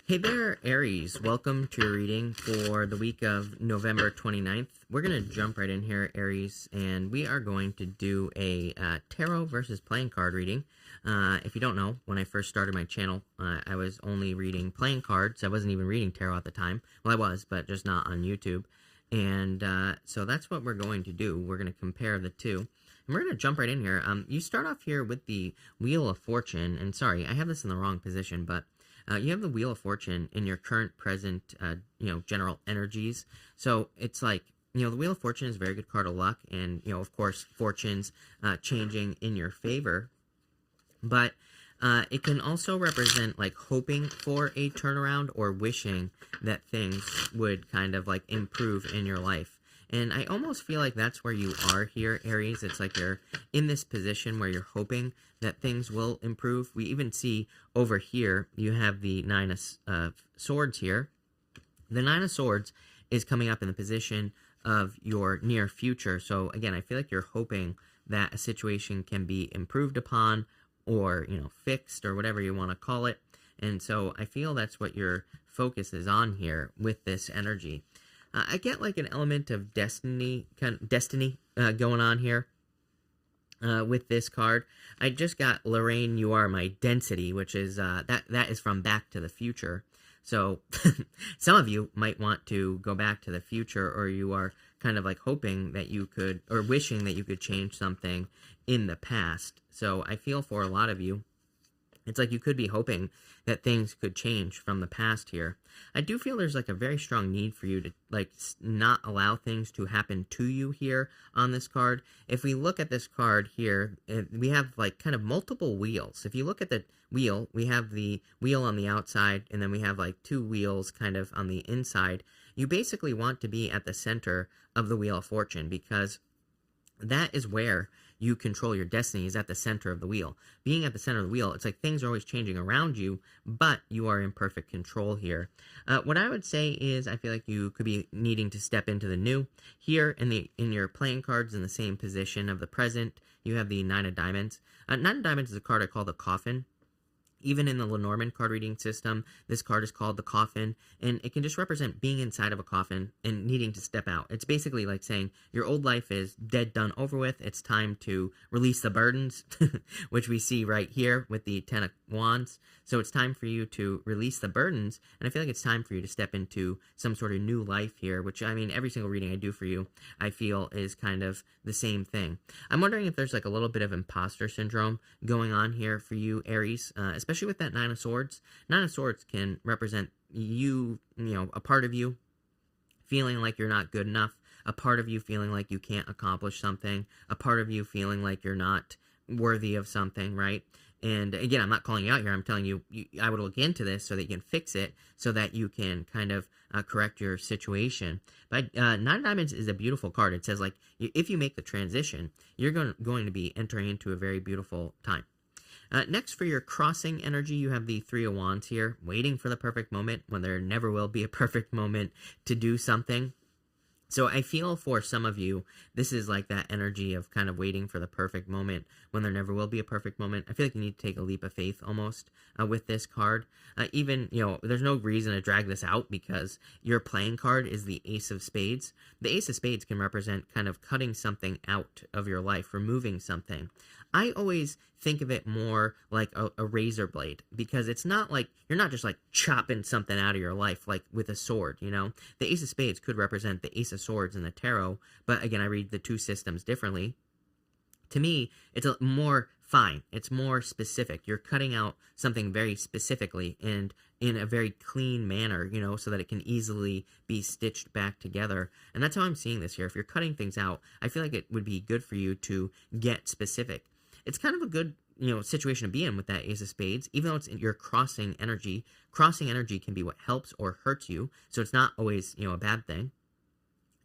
Hey there, Aries. Welcome to your reading for the week of November 29th. We're going to jump right in here, Aries, and we are going to do a tarot versus playing card reading. If you don't know, when I first started my channel, I was only reading playing cards. I wasn't even reading tarot at the time. Well, I was, but just not on YouTube. And so that's what we're going to do. We're going to compare the two. And we're going to jump right in here. You start off here with the Wheel of Fortune. And sorry, I have this in the wrong position, but you have the Wheel of Fortune in your current, present, general energies. So it's like, the Wheel of Fortune is a very good card of luck. And, of course, fortunes changing in your favor. But it can also represent, like, hoping for a turnaround or wishing that things would kind of, like, improve in your life. And I almost feel like that's where you are here, Aries. It's like you're in this position where you're hoping that things will improve. We even see over here, you have the Nine of Swords here. The Nine of Swords is coming up in the position of your near future. So again, I feel like you're hoping that a situation can be improved upon or, fixed or whatever you want to call it. And so I feel that's what your focus is on here with this energy. I get like an element of destiny going on here with this card. I just got Lorraine, you are my density, which is that is from Back to the Future. So some of you might want to go back to the future, or you are kind of like hoping that you could, or wishing that you could change something in the past. So I feel for a lot of you, it's like you could be hoping that things could change from the past here. I do feel there's like a very strong need for you to like not allow things to happen to you here on this card. If we look at this card here, we have like kind of multiple wheels. If you look at the wheel, we have the wheel on the outside, and then we have like two wheels kind of on the inside. You basically want to be at the center of the Wheel of Fortune, because that is where you control your destiny, is at the center of the wheel. Being at the center of the wheel, it's like things are always changing around you, but you are in perfect control here. What I would say is I feel like you could be needing to step into the new. Here in your playing cards in the same position of the present, you have the Nine of Diamonds. Nine of Diamonds is a card I call the Coffin. Even in the Lenormand card reading system, this card is called the Coffin, and it can just represent being inside of a coffin and needing to step out. It's basically like saying your old life is dead, done, over with. It's time to release the burdens, which we see right here with the Ten of Wands. So it's time for you to release the burdens, and I feel like it's time for you to step into some sort of new life here, which, I mean, every single reading I do for you, I feel is kind of the same thing. I'm wondering if there's like a little bit of imposter syndrome going on here for you, Aries, especially with that Nine of Swords. Nine of Swords can represent you, a part of you feeling like you're not good enough, a part of you feeling like you can't accomplish something, a part of you feeling like you're not worthy of something, right? And again, I'm not calling you out here. I'm telling you, I would look into this so that you can fix it, so that you can kind of correct your situation. But Nine of Diamonds is a beautiful card. It says, like, if you make the transition, you're going to be entering into a very beautiful time. Next, for your crossing energy, you have the Three of Wands here, waiting for the perfect moment when there never will be a perfect moment to do something. So I feel for some of you, this is like that energy of kind of waiting for the perfect moment when there never will be a perfect moment. I feel like you need to take a leap of faith almost with this card. Even, there's no reason to drag this out, because your playing card is the Ace of Spades. The Ace of Spades can represent kind of cutting something out of your life, removing something. I always think of it more like a razor blade, because it's not like, you're not just like chopping something out of your life like with a sword, The Ace of Spades could represent the Ace of Swords in the tarot, but again, I read the two systems differently. To me, it's more fine. It's more specific. You're cutting out something very specifically and in a very clean manner, so that it can easily be stitched back together. And that's how I'm seeing this here. If you're cutting things out, I feel like it would be good for you to get specific. It's kind of a good, situation to be in with that Ace of Spades, even though it's your crossing energy. Crossing energy can be what helps or hurts you, so it's not always, a bad thing.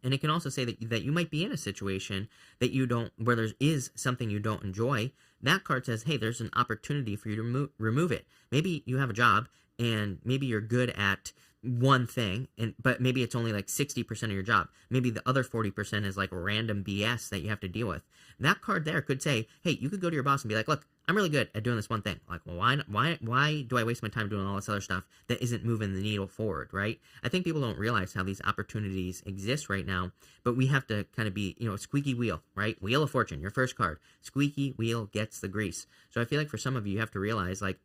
And it can also say that you might be in a situation that where there is something you don't enjoy. That card says, hey, there's an opportunity for you to remove it. Maybe you have a job, and maybe you're good at, one thing, but maybe it's only like 60% of your job. Maybe the other 40% is like random BS that you have to deal with. That card there could say, hey, you could go to your boss and be like, look, I'm really good at doing this one thing. Like, well, why do I waste my time doing all this other stuff that isn't moving the needle forward, right? I think people don't realize how these opportunities exist right now, but we have to kind of be, squeaky wheel, right? Wheel of Fortune, your first card. Squeaky wheel gets the grease. So I feel like for some of you, you have to realize, like,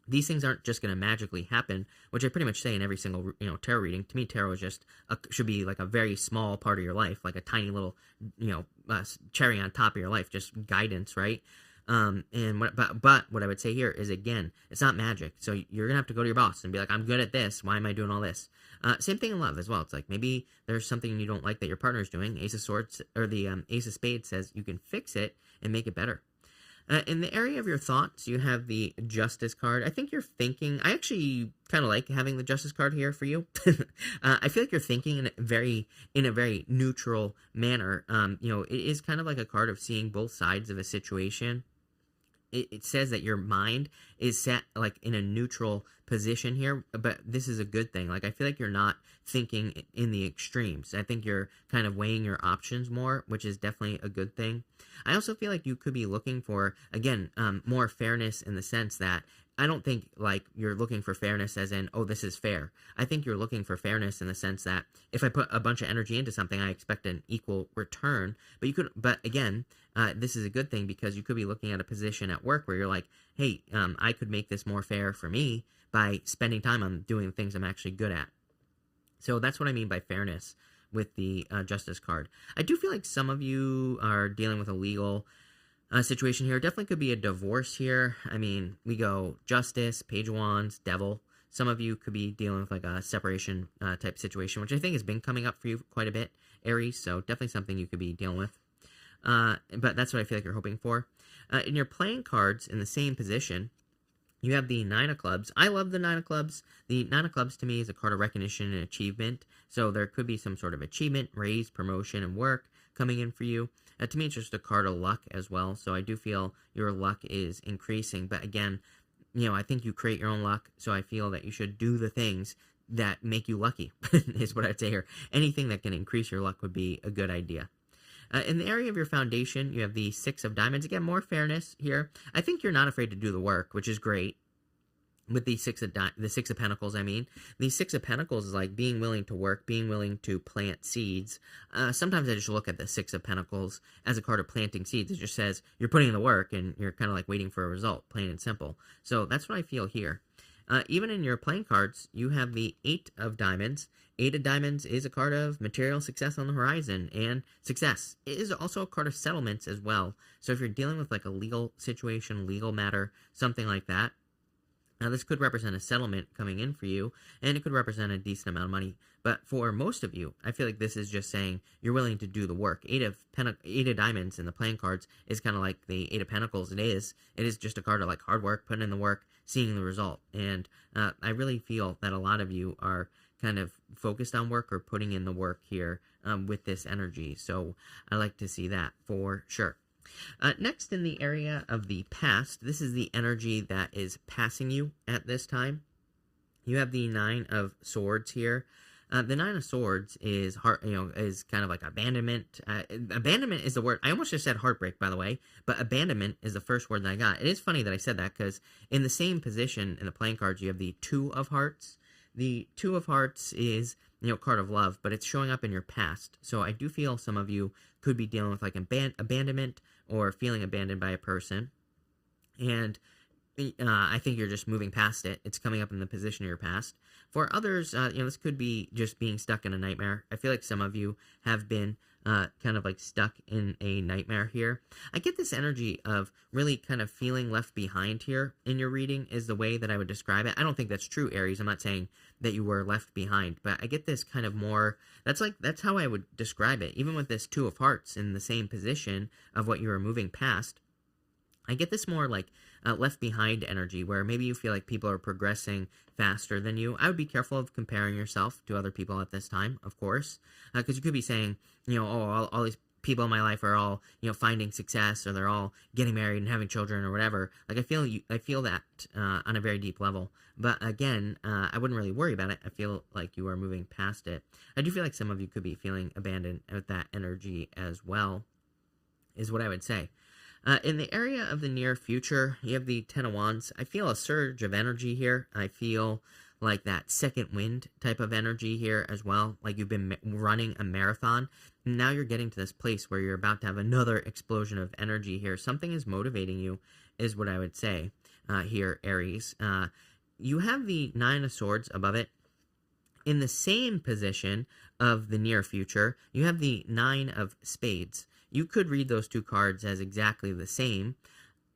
these things aren't just going to magically happen, which I pretty much say in every single, tarot reading. To me, tarot is just should be like a very small part of your life, like a tiny little, cherry on top of your life, just guidance, right? But what I would say here is, again, it's not magic. So you're gonna have to go to your boss and be like, I'm good at this. Why am I doing all this? Same thing in love as well. It's like maybe there's something you don't like that your partner's doing. Ace of Swords or the Ace of Spades says you can fix it and make it better. In the area of your thoughts, you have the Justice card. I think you're thinking, I actually kind of like having the Justice card here for you. I feel like you're thinking in a very neutral manner. It is kind of like a card of seeing both sides of a situation. It says that your mind is set like in a neutral position here, but this is a good thing. Like, I feel like you're not thinking in the extremes. I think you're kind of weighing your options more, which is definitely a good thing. I also feel like you could be looking for, again, more fairness in the sense that I don't think like you're looking for fairness as in, oh, this is fair. I think you're looking for fairness in the sense that if I put a bunch of energy into something, I expect an equal return. But again, this is a good thing because you could be looking at a position at work where you're like, hey, I could make this more fair for me by spending time on doing things I'm actually good at. So that's what I mean by fairness with the Justice card. I do feel like some of you are dealing with a legal situation here. Definitely could be a divorce here. I mean, we go Justice, Page of Wands, Devil. Some of you could be dealing with like a separation type situation, which I think has been coming up for you quite a bit, Aries. So definitely something you could be dealing with. But that's what I feel like you're hoping for. In your playing cards in the same position, you have the Nine of Clubs. I love the Nine of Clubs. The Nine of Clubs to me is a card of recognition and achievement. So there could be some sort of achievement, raise, promotion, and work coming in for you. To me, it's just a card of luck as well. So I do feel your luck is increasing. But again, I think you create your own luck. So I feel that you should do the things that make you lucky, is what I'd say here. Anything that can increase your luck would be a good idea. In the area of your foundation, you have the Six of Diamonds. Again, more fairness here. I think you're not afraid to do the work, which is great. With the Six of Pentacles, I mean. The Six of Pentacles is like being willing to work, being willing to plant seeds. Sometimes I just look at the Six of Pentacles as a card of planting seeds. It just says you're putting in the work and you're kind of like waiting for a result, plain and simple. So that's what I feel here. Even in your playing cards, you have the Eight of Diamonds. Eight of Diamonds is a card of material success on the horizon and success. It is also a card of settlements as well. So if you're dealing with like a legal situation, legal matter, something like that, now this could represent a settlement coming in for you, and it could represent a decent amount of money. But for most of you, I feel like this is just saying you're willing to do the work. Eight of Diamonds in the playing cards is kind of like the Eight of Pentacles. It is just a card of like hard work, putting in the work, seeing the result. And I really feel that a lot of you are kind of focused on work or putting in the work here with this energy. So I like to see that for sure. Next, in the area of the past, this is the energy that is passing you at this time. You have the Nine of Swords here. The Nine of Swords is is kind of like abandonment. Abandonment is the word. I almost just said heartbreak, by the way, but abandonment is the first word that I got. It is funny that I said that because in the same position in the playing cards, you have the Two of Hearts. The Two of Hearts is, card of love, but it's showing up in your past. So I do feel some of you could be dealing with like abandonment or feeling abandoned by a person. And I think you're just moving past it. It's coming up in the position of your past. For others, this could be just being stuck in a nightmare. I feel like some of you have been kind of like stuck in a nightmare here. I get this energy of really kind of feeling left behind here in your reading is the way that I would describe it. I don't think that's true, Aries. I'm not saying that you were left behind, but I get this kind of more, that's how I would describe it. Even with this Two of Hearts in the same position of what you were moving past, I get this more like left behind energy where maybe you feel like people are progressing faster than you. I would be careful of comparing yourself to other people at this time, of course, because you could be saying, all these people in my life are all, finding success, or they're all getting married and having children or whatever. Like, I feel that on a very deep level. But again, I wouldn't really worry about it. I feel like you are moving past it. I do feel like some of you could be feeling abandoned with that energy as well, is what I would say. In the area of the near future, you have the Ten of Wands. I feel a surge of energy here. I feel like that second wind type of energy here as well. Like you've been running a marathon. Now you're getting to this place where you're about to have another explosion of energy here. Something is motivating you, is what I would say here, Aries. You have the Nine of Swords above it. In the same position of the near future, you have the Nine of Spades. You could read those two cards as exactly the same,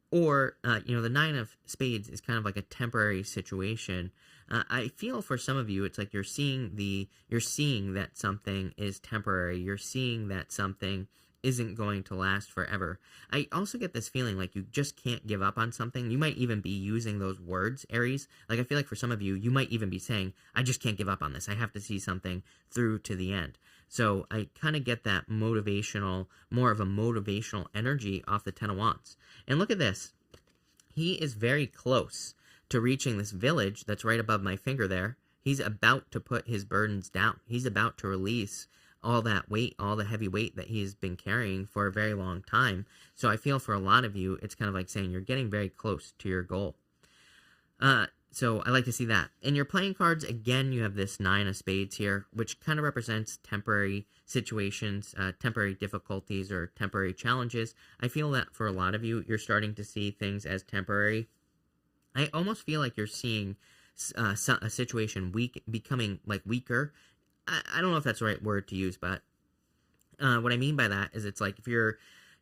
or, the Nine of Spades is kind of like a temporary situation. I feel for some of you, it's like you're seeing that something is temporary. You're seeing that something isn't going to last forever. I also get this feeling like you just can't give up on something. You might even be using those words, Aries. Like, I feel like for some of you, you might even be saying, I just can't give up on this. I have to see something through to the end. So I kind of get that more of a motivational energy off the Ten of Wands. And look at this. He is very close to reaching this village that's right above my finger there. He's about to put his burdens down. He's about to release all that weight, all the heavy weight that he's been carrying for a very long time. So I feel for a lot of you, it's kind of like saying you're getting very close to your goal. So I like to see that. In your playing cards, again, you have this Nine of Spades here, which kind of represents temporary situations, temporary difficulties, or temporary challenges. I feel that for a lot of you, you're starting to see things as temporary. I almost feel like you're seeing a situation becoming like weaker. I don't know if that's the right word to use, but what I mean by that is it's like if you're,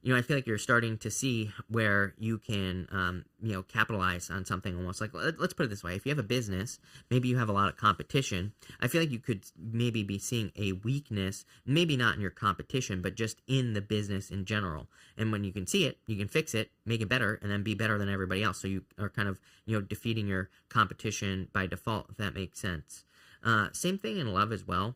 I feel like you're starting to see where you can, capitalize on something almost. Like, let's put it this way. If you have a business, maybe you have a lot of competition. I feel like you could maybe be seeing a weakness, maybe not in your competition, but just in the business in general. And when you can see it, you can fix it, make it better, and then be better than everybody else. So you are kind of, defeating your competition by default, if that makes sense. Same thing in love as well.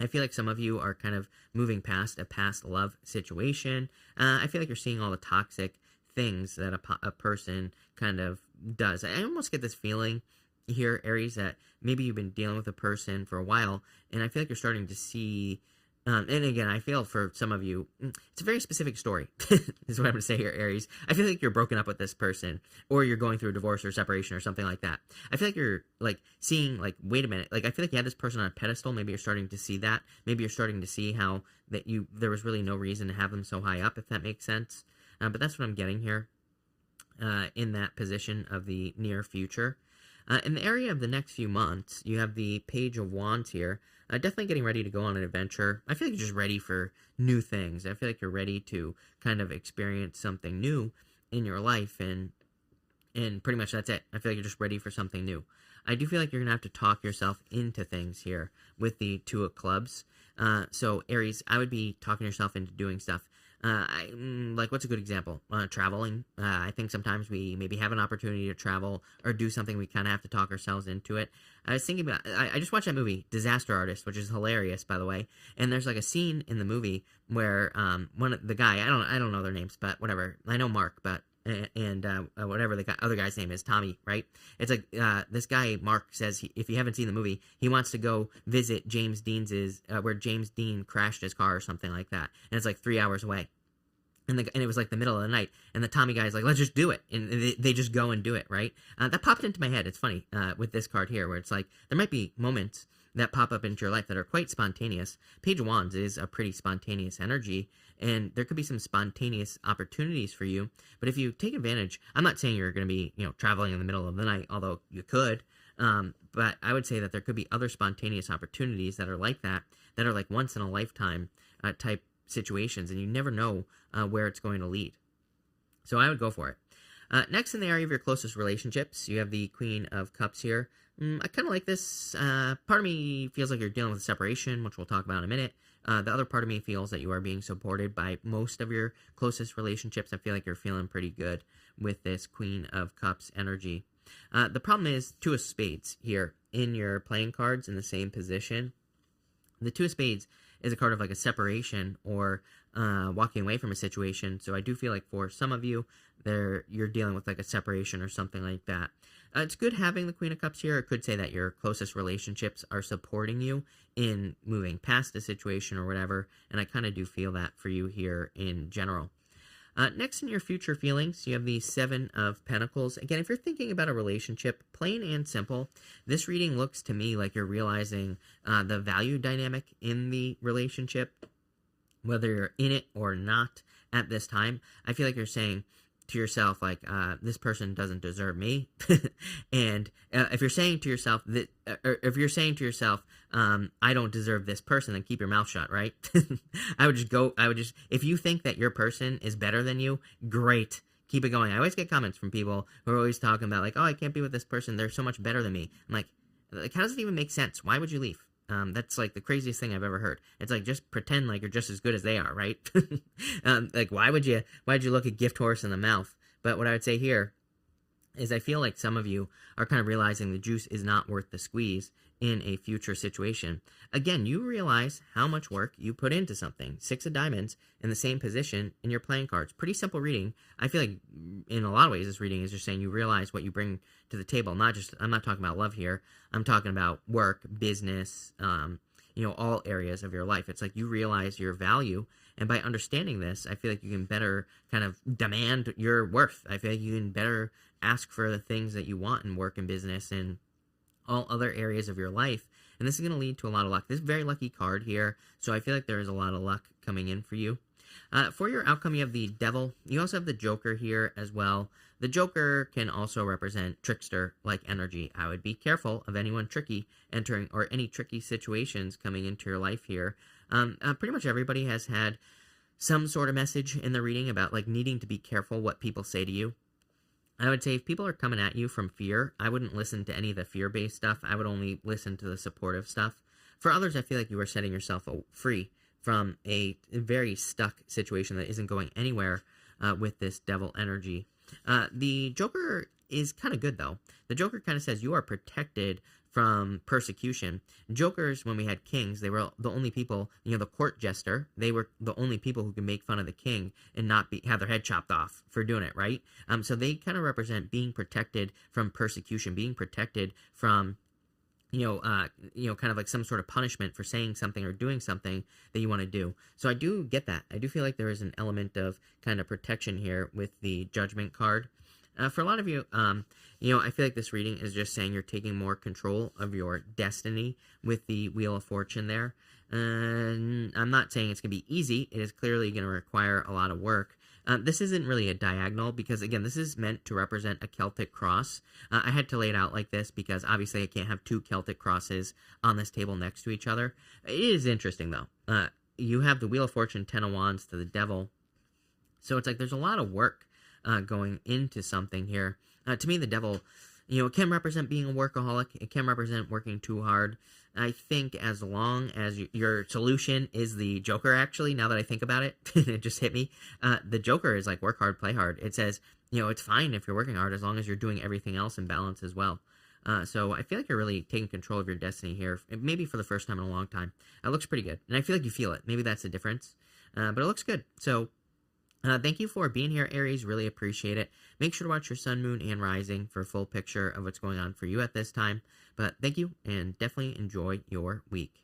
I feel like some of you are kind of moving past a past love situation. I feel like you're seeing all the toxic things that a person kind of does. I almost get this feeling here, Aries, that maybe you've been dealing with a person for a while, and I feel like you're starting to see... and again, I feel for some of you, it's a very specific story, is what I'm going to say here, Aries. I feel like you're broken up with this person, or you're going through a divorce or separation or something like that. I feel like you're, seeing, wait a minute. I feel like you had this person on a pedestal. Maybe you're starting to see that. Maybe you're starting to see how there was really no reason to have them so high up, if that makes sense. But that's what I'm getting here in that position of the near future. In the area of the next few months, you have the Page of Wands here. Definitely getting ready to go on an adventure. I feel like you're just ready for new things. I feel like you're ready to kind of experience something new in your life, and pretty much that's it. I feel like you're just ready for something new. I do feel like you're going to have to talk yourself into things here with the Two of Clubs. So, Aries, I would be talking yourself into doing stuff. What's a good example? Traveling. I think sometimes we maybe have an opportunity to travel or do something. We kind of have to talk ourselves into it. I was thinking about, I just watched that movie, Disaster Artist, which is hilarious, by the way. And there's a scene in the movie where, the guy, I don't know their names, but whatever. I know Mark, but, whatever the other guy's name is, Tommy, right? It's this guy, Mark, says if you haven't seen the movie, he wants to go visit James Dean's, where James Dean crashed his car or something like that. And it's 3 hours away. And it was the middle of the night, and the Tommy guy's let's just do it, and they just go and do it, right? That popped into my head. It's funny with this card here, where it's there might be moments that pop up into your life that are quite spontaneous. Page of Wands is a pretty spontaneous energy, and there could be some spontaneous opportunities for you. But if you take advantage, I'm not saying you're going to be traveling in the middle of the night, although you could. But I would say that there could be other spontaneous opportunities that are like that are once in a lifetime type situations, and you never know where it's going to lead. So I would go for it. Next, in the area of your closest relationships, you have the Queen of Cups here. I kind of like this. Part of me feels like you're dealing with a separation, which we'll talk about in a minute. The other part of me feels that you are being supported by most of your closest relationships. I feel like you're feeling pretty good with this Queen of Cups energy. The problem is Two of Spades here in your playing cards in the same position. The Two of Spades is a card of a separation or walking away from a situation. So I do feel like for some of you, you're dealing with like a separation or something like that. It's good having the Queen of Cups here. It could say that your closest relationships are supporting you in moving past a situation or whatever, and I kind of do feel that for you here in general. Next, in your future feelings, you have the Seven of Pentacles. Again, if you're thinking about a relationship, plain and simple, this reading looks to me like you're realizing the value dynamic in the relationship, whether you're in it or not at this time. I feel like you're saying to yourself, like, this person doesn't deserve me. And if you're saying to yourself that, or if you're saying to yourself, I don't deserve this person, then keep your mouth shut, right? If you think that your person is better than you, great. Keep it going. I always get comments from people who are always talking about, like, oh, I can't be with this person. They're so much better than me. I'm like, how does it even make sense? Why would you leave? That's like the craziest thing I've ever heard. It's like, just pretend like you're just as good as they are, right? Like, why'd you look a gift horse in the mouth? But what I would say here is I feel like some of you are kind of realizing the juice is not worth the squeeze in a future situation. Again, you realize how much work you put into something. 6 of Diamonds in the same position in your playing cards. Pretty simple reading. I feel like in a lot of ways this reading is just saying you realize what you bring to the table. I'm not talking about love here. I'm talking about work, business, all areas of your life. It's like you realize your value, and by understanding this, I feel like you can better kind of demand your worth. I feel like you can better ask for the things that you want in work and business and all other areas of your life. And this is going to lead to a lot of luck. This is a very lucky card here, so I feel like there is a lot of luck coming in for you. For your outcome, you have the Devil. You also have the Joker here as well. The Joker can also represent trickster-like energy. I would be careful of anyone tricky entering, or any tricky situations coming into your life here. Pretty much everybody has had some sort of message in the reading about like needing to be careful what people say to you. I would say if people are coming at you from fear, I wouldn't listen to any of the fear-based stuff. I would only listen to the supportive stuff. For others, I feel like you are setting yourself free from a very stuck situation that isn't going anywhere with this Devil energy. The Joker is kind of good, though. The Joker kind of says you are protected from persecution. Jokers, when we had kings, they were the only people, the court jester, they were the only people who can make fun of the king and not have their head chopped off for doing it, right? So they kind of represent being protected from persecution, being protected from kind of like some sort of punishment for saying something or doing something that you want to do. So I do get that. I do feel like there is an element of kind of protection here with the Judgment card. For a lot of you, I feel like this reading is just saying you're taking more control of your destiny with the Wheel of Fortune there. And I'm not saying it's going to be easy. It is clearly going to require a lot of work. This isn't really a diagonal because, again, this is meant to represent a Celtic cross. I had to lay it out like this because, obviously, I can't have 2 Celtic crosses on this table next to each other. It is interesting, though. You have the Wheel of Fortune, 10 of Wands to the Devil. So it's like there's a lot of work going into something here. To me, the Devil, it can represent being a workaholic. It can represent working too hard. I think as long as your solution is the Joker, actually, now that I think about it, it just hit me. The Joker is like work hard, play hard. It says, it's fine if you're working hard as long as you're doing everything else in balance as well. So I feel like you're really taking control of your destiny here, maybe for the first time in a long time. It looks pretty good. And I feel like you feel it. Maybe that's the difference. But it looks good. So thank you for being here, Aries. Really appreciate it. Make sure to watch your sun, moon, and rising for a full picture of what's going on for you at this time. But thank you, and definitely enjoy your week.